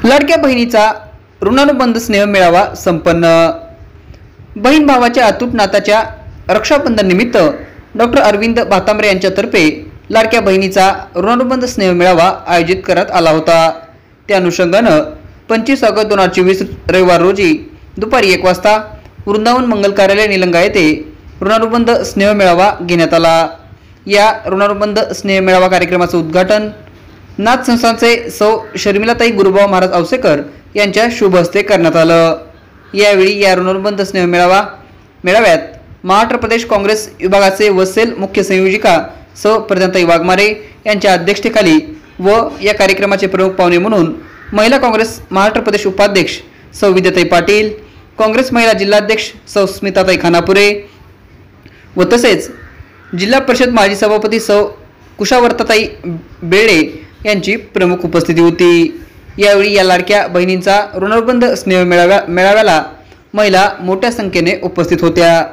लाडक्या बहिणीचा ऋणानुबंध स्नेह मेळावा संपन्न। बहीण भावाच्या अतूट नात्याच्या रक्षाबंधन निमित्त डॉक्टर अरविंद भातांब्रे यांच्यातर्फे लाडक्या बहिणीचा ऋणानुबंध स्नेह मेळावा आयोजित करण्यात आला होता। त्या अनुषंगाने 25 ऑगस्ट 2024 रविवार रोजी दुपारी 1 वाजता वृंदावन मंगल कार्यालय निलंगा येथे ऋणानुबंध स्नेह मेळावा घेण्यात आला। या ऋणानुबंध स्नेह मेळावा कार्यक्रमाचे उद्घाटन नाथ संस्थानचे सौ शर्मिलाताई गुरुभाऊ महाराज औसेकर यांच्या शुभ हस्ते करण्यात आलं। यावेळी या ऋणानुबंध स्नेह मेळाव्यात महाराष्ट्र प्रदेश काँग्रेस विभागाचे वसेल मुख्य संयोजिका सौ प्रियंताई वाघमारे यांच्या अध्यक्षतेखाली व या कार्यक्रमाचे प्रमुख पाहुणे म्हणून महिला काँग्रेस महाराष्ट्र प्रदेश उपाध्यक्ष सौ विद्याताई पाटील, काँग्रेस महिला जिल्हाध्यक्ष सौ स्मिताताई खानापुरे व तसेच जिल्हा परिषद माजी सभापती सौ कुशावर्ताताई बेळे यांची प्रमुख उपस्थिती होती। यावेळी या लाडक्या बहिणींचा ऋणानुबंध स्नेह मेळाव्याला महिला मोठ्या संख्येने उपस्थित होत्या।